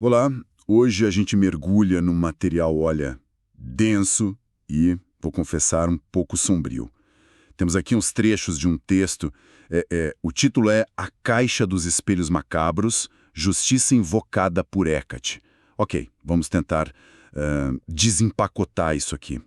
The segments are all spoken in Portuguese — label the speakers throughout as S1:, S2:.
S1: Olá, hoje a gente mergulha num material, olha, denso e, vou confessar, um pouco sombrio. Temos aqui uns trechos de um texto, o título é A Caixa dos Espelhos Macabros, Justiça Invocada por Hecate. Ok, vamos tentar desempacotar isso aqui.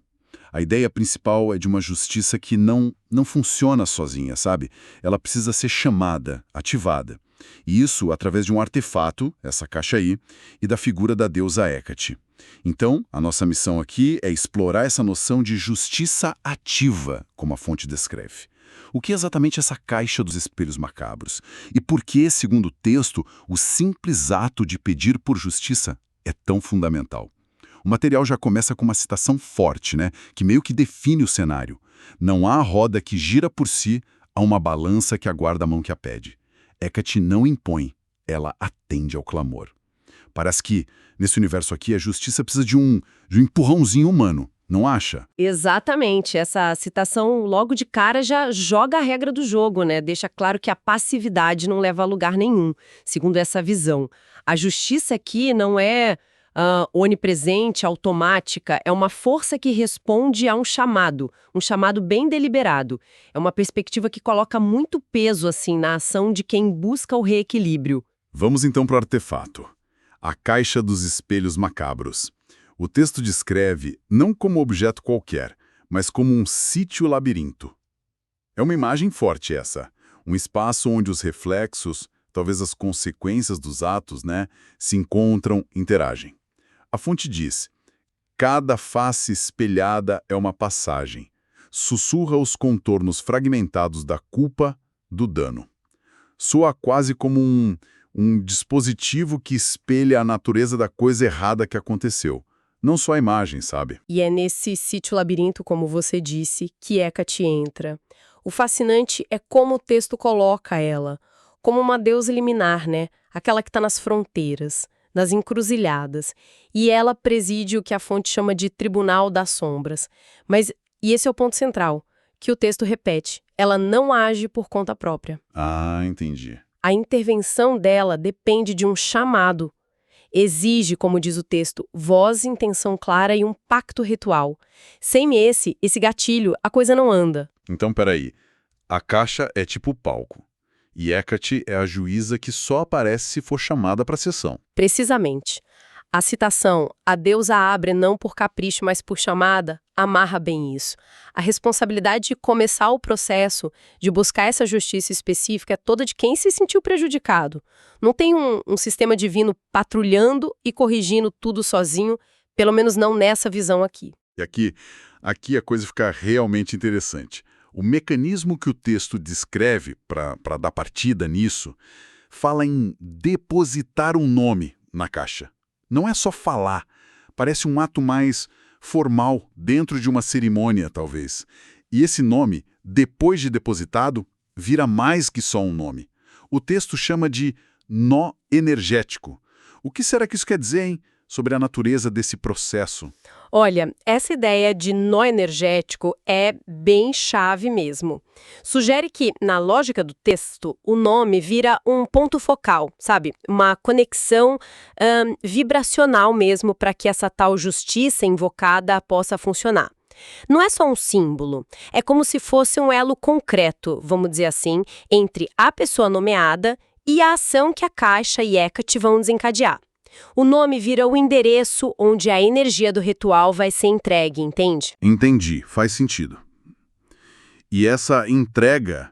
S1: A ideia principal é de uma justiça que não funciona sozinha, sabe? Ela precisa ser chamada, ativada. E isso através de um artefato, essa caixa aí, e da figura da deusa Hecate. Então, a nossa missão aqui é explorar essa noção de justiça ativa, como a fonte descreve. O que é exatamente essa caixa dos espelhos macabros? E por que, segundo o texto, o simples ato de pedir por justiça é tão fundamental? O material já começa com uma citação forte, né, que meio que define o cenário. Não há roda que gira por si, há uma balança que aguarda a mão que a pede. Hecate não impõe, ela atende ao clamor. Parece que, nesse universo aqui, a justiça precisa de um empurrãozinho humano, não acha?
S2: Exatamente. Essa citação logo de cara já joga a regra do jogo, né? Deixa claro que a passividade não leva a lugar nenhum, segundo essa visão. A justiça aqui não é onipresente, automática, é uma força que responde a um chamado bem deliberado. É uma perspectiva que coloca muito peso, assim, na ação de quem busca o reequilíbrio.
S1: Vamos então para o artefato. A caixa dos espelhos macabros. O texto descreve não como objeto qualquer, mas como um sítio-labirinto. É uma imagem forte essa. Um espaço onde os reflexos, talvez as consequências dos atos, né, se encontram, interagem. A fonte diz: cada face espelhada é uma passagem. Sussurra os contornos fragmentados da culpa, do dano. Soa quase como um dispositivo que espelha a natureza da coisa errada que aconteceu. Não só a imagem, sabe?
S2: E é nesse sítio-labirinto, como você disse, que Hecate entra. O fascinante é como o texto coloca ela, como uma deusa liminar, né? Aquela que está nas fronteiras, nas encruzilhadas. E ela preside o que a fonte chama de Tribunal das Sombras. E esse é o ponto central, que o texto repete. Ela não age por conta própria.
S1: Ah, entendi.
S2: A intervenção dela depende de um chamado. Exige, como diz o texto, voz, intenção clara e um pacto ritual. Sem esse gatilho, a coisa não anda.
S1: Então, peraí. A caixa é tipo palco. E Hecate é a juíza que só aparece se for chamada para a sessão.
S2: Precisamente. A citação "a deusa abre não por capricho, mas por chamada" amarra bem isso. A responsabilidade de começar o processo, de buscar essa justiça específica, é toda de quem se sentiu prejudicado. Não tem um sistema divino patrulhando e corrigindo tudo sozinho, pelo menos não nessa visão aqui.
S1: E aqui a coisa fica realmente interessante. O mecanismo que o texto descreve para dar partida nisso fala em depositar um nome na caixa. Não é só falar, parece um ato mais formal dentro de uma cerimônia, talvez. E esse nome, depois de depositado, vira mais que só um nome. O texto chama de nó energético. O que será que isso quer dizer, hein? Sobre a natureza desse processo.
S2: Olha, essa ideia de nó energético é bem chave mesmo. Sugere que, na lógica do texto, o nome vira um ponto focal, sabe? Uma conexão vibracional mesmo para que essa tal justiça invocada possa funcionar. Não é só um símbolo, é como se fosse um elo concreto, vamos dizer assim, entre a pessoa nomeada e a ação que a Caixa e Hecate vão desencadear. O nome vira o endereço onde a energia do ritual vai ser entregue, entende?
S1: Entendi, faz sentido. E essa entrega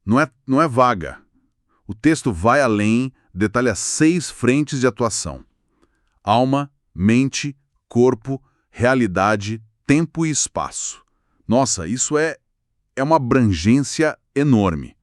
S1: não é vaga. O texto vai além, detalha 6 frentes de atuação: alma, mente, corpo, realidade, tempo e espaço. Nossa, isso é uma abrangência enorme.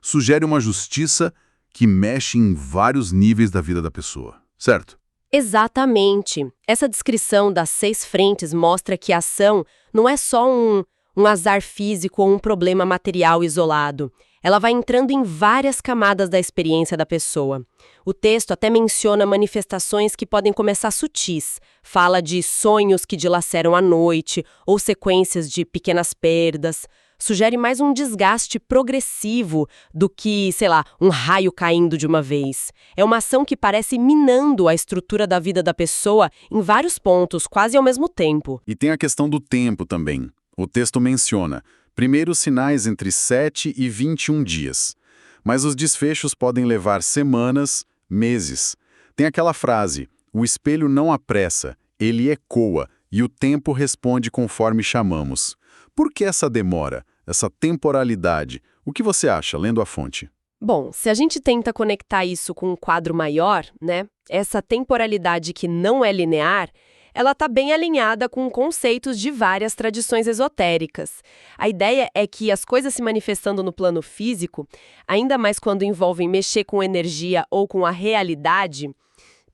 S1: Sugere uma justiça que mexe em vários níveis da vida da pessoa. Certo?
S2: Exatamente. Essa descrição das 6 frentes mostra que a ação não é só um azar físico ou um problema material isolado. Ela vai entrando em várias camadas da experiência da pessoa. O texto até menciona manifestações que podem começar sutis. Fala de sonhos que dilaceram a noite ou sequências de pequenas perdas. Sugere mais um desgaste progressivo do que, sei lá, um raio caindo de uma vez. É uma ação que parece minando a estrutura da vida da pessoa em vários pontos, quase ao mesmo tempo.
S1: E tem a questão do tempo também. O texto menciona primeiros sinais entre 7 e 21 dias. Mas os desfechos podem levar semanas, meses. Tem aquela frase, o espelho não apressa, ele ecoa, e o tempo responde conforme chamamos. Por que essa demora, essa temporalidade? O que você acha, lendo a fonte?
S2: Bom, se a gente tenta conectar isso com um quadro maior, né? Essa temporalidade que não é linear, ela está bem alinhada com conceitos de várias tradições esotéricas. A ideia é que as coisas se manifestando no plano físico, ainda mais quando envolvem mexer com energia ou com a realidade,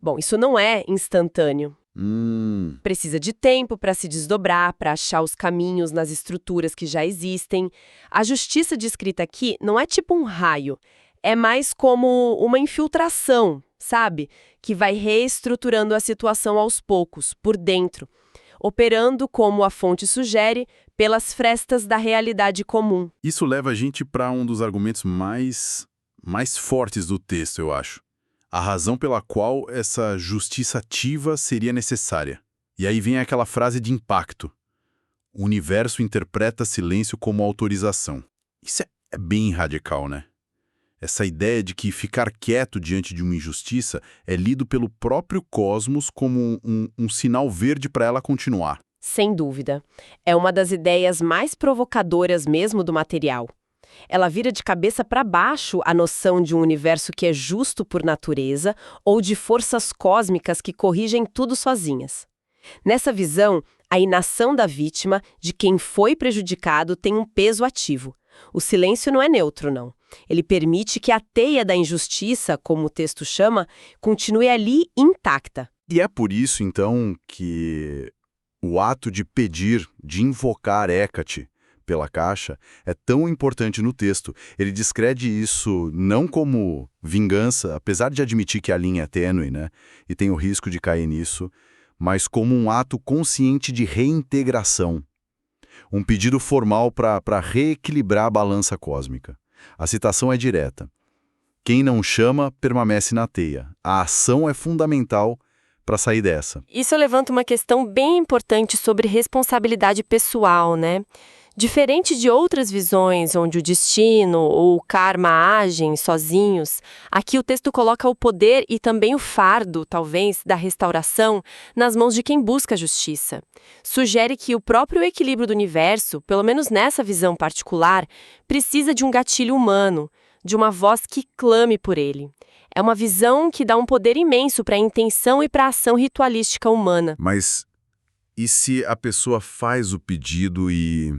S2: bom, isso não é instantâneo. Precisa de tempo para se desdobrar, para achar os caminhos nas estruturas que já existem. A justiça descrita aqui não é tipo um raio, é mais como uma infiltração, sabe? Que vai reestruturando a situação aos poucos, por dentro, operando, como a fonte sugere, pelas frestas da realidade comum.
S1: Isso leva a gente para um dos argumentos mais fortes do texto, eu acho. A razão pela qual essa justiça ativa seria necessária. E aí vem aquela frase de impacto. O universo interpreta silêncio como autorização. Isso é bem radical, né? Essa ideia de que ficar quieto diante de uma injustiça é lido pelo próprio cosmos como um sinal verde para ela continuar.
S2: Sem dúvida. É uma das ideias mais provocadoras mesmo do material. Ela vira de cabeça para baixo a noção de um universo que é justo por natureza ou de forças cósmicas que corrigem tudo sozinhas. Nessa visão, a inação da vítima, de quem foi prejudicado, tem um peso ativo. O silêncio não é neutro, não. Ele permite que a teia da injustiça, como o texto chama, continue ali intacta.
S1: E é por isso, então, que o ato de pedir, de invocar Hecate pela caixa, é tão importante no texto. Ele descreve isso não como vingança, apesar de admitir que a linha é tênue, né? E tem o risco de cair nisso, mas como um ato consciente de reintegração. Um pedido formal para reequilibrar a balança cósmica. A citação é direta. Quem não chama, permanece na teia. A ação é fundamental para sair dessa.
S2: Isso levanta uma questão bem importante sobre responsabilidade pessoal, né? Diferente de outras visões onde o destino ou o karma agem sozinhos, aqui o texto coloca o poder e também o fardo, talvez, da restauração nas mãos de quem busca a justiça. Sugere que o próprio equilíbrio do universo, pelo menos nessa visão particular, precisa de um gatilho humano, de uma voz que clame por ele. É uma visão que dá um poder imenso para a intenção e para a ação ritualística humana.
S1: Mas e se a pessoa faz o pedido e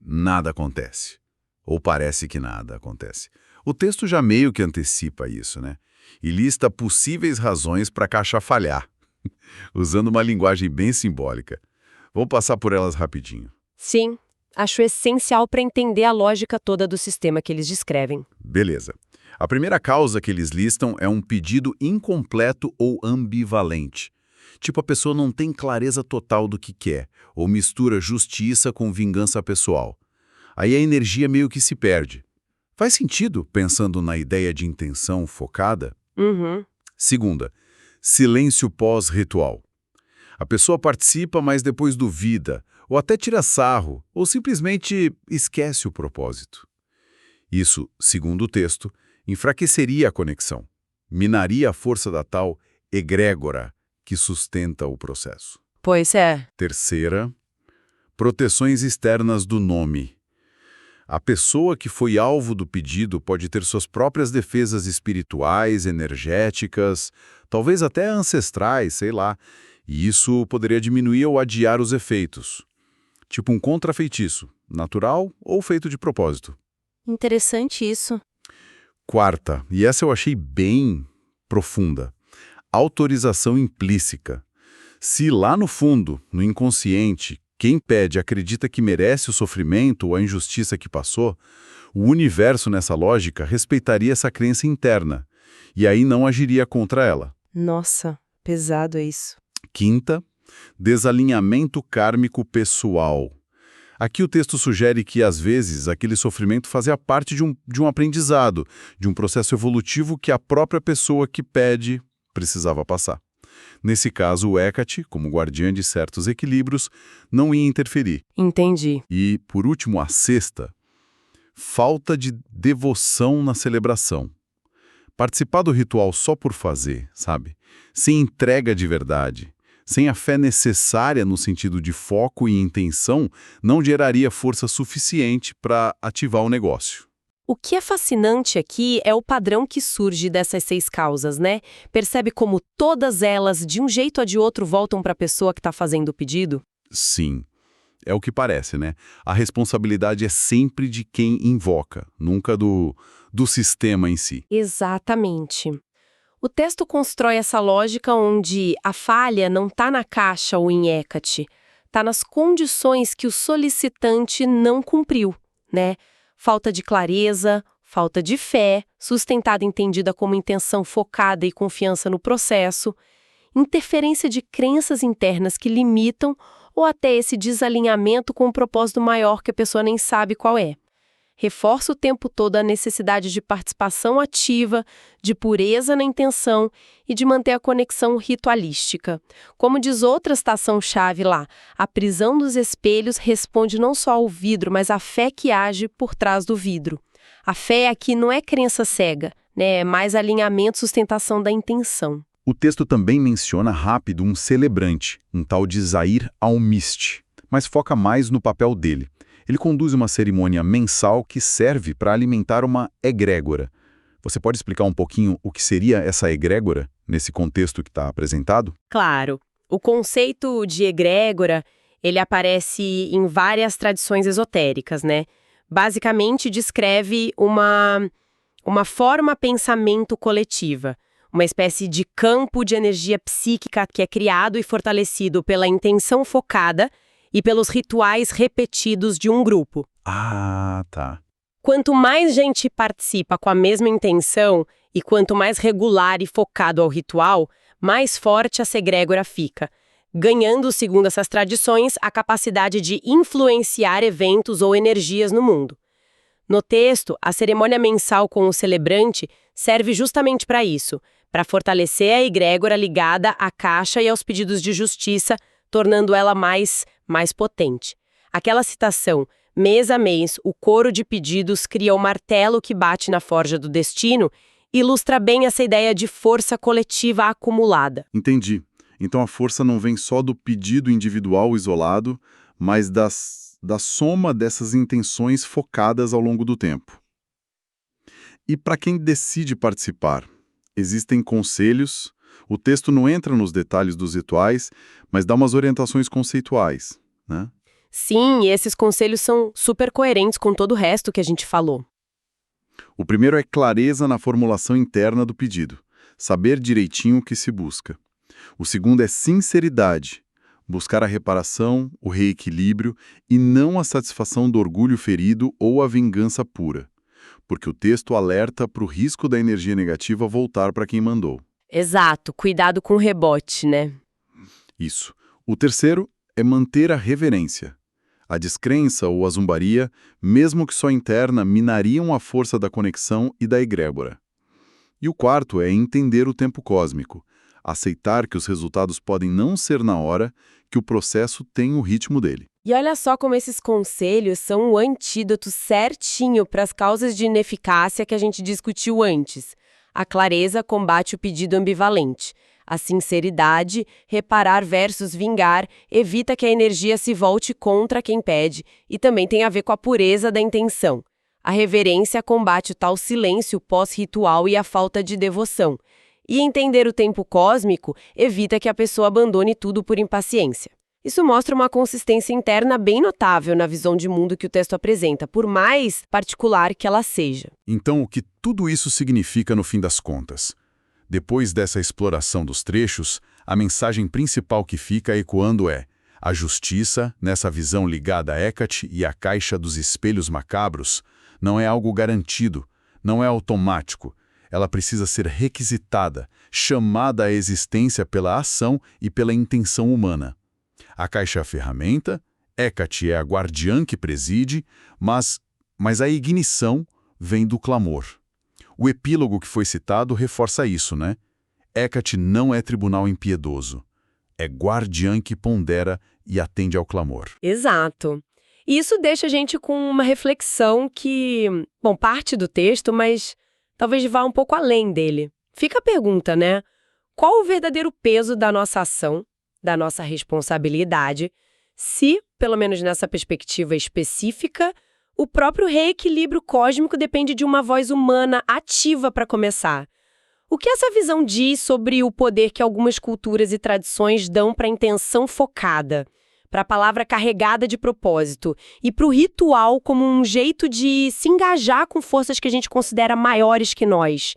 S1: nada acontece? Ou parece que nada acontece? O texto já meio que antecipa isso, né? E lista possíveis razões para a caixa falhar, usando uma linguagem bem simbólica. Vamos passar por elas rapidinho.
S2: Sim, acho essencial para entender a lógica toda do sistema que eles descrevem.
S1: Beleza. A primeira causa que eles listam é um pedido incompleto ou ambivalente. Tipo, a pessoa não tem clareza total do que quer, ou mistura justiça com vingança pessoal. Aí a energia meio que se perde. Faz sentido, pensando na ideia de intenção focada? Segunda, silêncio pós-ritual. A pessoa participa, mas depois duvida, ou até tira sarro, ou simplesmente esquece o propósito. Isso, segundo o texto, enfraqueceria a conexão, minaria a força da tal egrégora que sustenta o processo.
S2: Pois é.
S1: Terceira, proteções externas do nome. A pessoa que foi alvo do pedido pode ter suas próprias defesas espirituais, energéticas, talvez até ancestrais, sei lá, e isso poderia diminuir ou adiar os efeitos. Tipo um contrafeitiço, natural ou feito de propósito.
S2: Interessante isso.
S1: Quarta, e essa eu achei bem profunda, autorização implícita. Se lá no fundo, no inconsciente, quem pede acredita que merece o sofrimento ou a injustiça que passou, o universo, nessa lógica, respeitaria essa crença interna, e aí não agiria contra ela.
S2: Nossa, pesado isso.
S1: Quinta, desalinhamento kármico pessoal. Aqui o texto sugere que, às vezes, aquele sofrimento fazia parte de um aprendizado, de um processo evolutivo que a própria pessoa que pede precisava passar. Nesse caso, o Hecate, como guardiã de certos equilíbrios, não ia interferir.
S2: Entendi.
S1: E, por último, a sexta, falta de devoção na celebração. Participar do ritual só por fazer, sabe? Sem entrega de verdade, sem a fé necessária no sentido de foco e intenção, não geraria força suficiente para ativar o negócio.
S2: O que é fascinante aqui é o padrão que surge dessas 6 causas, né? Percebe como todas elas, de um jeito ou de outro, voltam para a pessoa que está fazendo o pedido?
S1: Sim, é o que parece, né? A responsabilidade é sempre de quem invoca, nunca do sistema em si.
S2: Exatamente. O texto constrói essa lógica onde a falha não está na caixa ou em Hecate, está nas condições que o solicitante não cumpriu, né? Falta de clareza, falta de fé, sustentada e entendida como intenção focada e confiança no processo, interferência de crenças internas que limitam ou até esse desalinhamento com um propósito maior que a pessoa nem sabe qual é. Reforça o tempo todo a necessidade de participação ativa, de pureza na intenção e de manter a conexão ritualística. Como diz outra citação-chave lá, a prisão dos espelhos responde não só ao vidro, mas à fé que age por trás do vidro. A fé aqui não é crença cega, né? É mais alinhamento e sustentação da intenção.
S1: O texto também menciona rápido um celebrante, um tal de Zahir al-Mist, mas foca mais no papel dele. Ele conduz uma cerimônia mensal que serve para alimentar uma egrégora. Você pode explicar um pouquinho o que seria essa egrégora, nesse contexto que está apresentado?
S2: Claro, o conceito de egrégora, ele aparece em várias tradições esotéricas, né? Basicamente descreve uma forma pensamento coletiva, uma espécie de campo de energia psíquica que é criado e fortalecido pela intenção focada e pelos rituais repetidos de um grupo.
S1: Ah, tá.
S2: Quanto mais gente participa com a mesma intenção e quanto mais regular e focado ao ritual, mais forte essa egrégora fica, ganhando, segundo essas tradições, a capacidade de influenciar eventos ou energias no mundo. No texto, a cerimônia mensal com o celebrante serve justamente para isso, para fortalecer a egrégora ligada à caixa e aos pedidos de justiça, tornando ela mais potente. Aquela citação, mês a mês, o coro de pedidos cria o martelo que bate na forja do destino, ilustra bem essa ideia de força coletiva acumulada.
S1: Entendi. Então a força não vem só do pedido individual isolado, mas da soma dessas intenções focadas ao longo do tempo. E para quem decide participar, existem conselhos. O texto não entra nos detalhes dos rituais, mas dá umas orientações conceituais, né?
S2: Sim, e esses conselhos são super coerentes com todo o resto que a gente falou.
S1: O primeiro é clareza na formulação interna do pedido, saber direitinho o que se busca. O segundo é sinceridade, buscar a reparação, o reequilíbrio e não a satisfação do orgulho ferido ou a vingança pura, porque o texto alerta para o risco da energia negativa voltar para quem mandou.
S2: Exato, cuidado com o rebote, né?
S1: Isso. O terceiro é manter a reverência. A descrença ou a zombaria, mesmo que só interna, minariam a força da conexão e da egrégora. E o quarto é entender o tempo cósmico, aceitar que os resultados podem não ser na hora, que o processo tem o ritmo dele.
S2: E olha só como esses conselhos são o antídoto certinho para as causas de ineficácia que a gente discutiu antes. A clareza combate o pedido ambivalente. A sinceridade, reparar versus vingar, evita que a energia se volte contra quem pede e também tem a ver com a pureza da intenção. A reverência combate o tal silêncio pós-ritual e a falta de devoção. E entender o tempo cósmico evita que a pessoa abandone tudo por impaciência. Isso mostra uma consistência interna bem notável na visão de mundo que o texto apresenta, por mais particular que ela seja.
S1: Então, o que tudo isso significa no fim das contas? Depois dessa exploração dos trechos, a mensagem principal que fica ecoando é: a justiça, nessa visão ligada a Hecate e à caixa dos espelhos macabros, não é algo garantido, não é automático. Ela precisa ser requisitada, chamada à existência pela ação e pela intenção humana. A caixa é a ferramenta, Hecate é a guardiã que preside, mas a ignição vem do clamor. O epílogo que foi citado reforça isso, né? Hecate não é tribunal impiedoso. É guardiã que pondera e atende ao clamor.
S2: Exato. E isso deixa a gente com uma reflexão que, bom, parte do texto, mas talvez vá um pouco além dele. Fica a pergunta, né? Qual o verdadeiro peso da nossa ação, da nossa responsabilidade, se, pelo menos nessa perspectiva específica, o próprio reequilíbrio cósmico depende de uma voz humana ativa para começar? O que essa visão diz sobre o poder que algumas culturas e tradições dão para a intenção focada, para a palavra carregada de propósito e para o ritual como um jeito de se engajar com forças que a gente considera maiores que nós?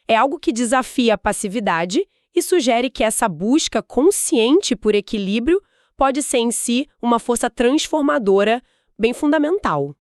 S2: É algo que desafia a passividade e sugere que essa busca consciente por equilíbrio pode ser em si uma força transformadora bem fundamental.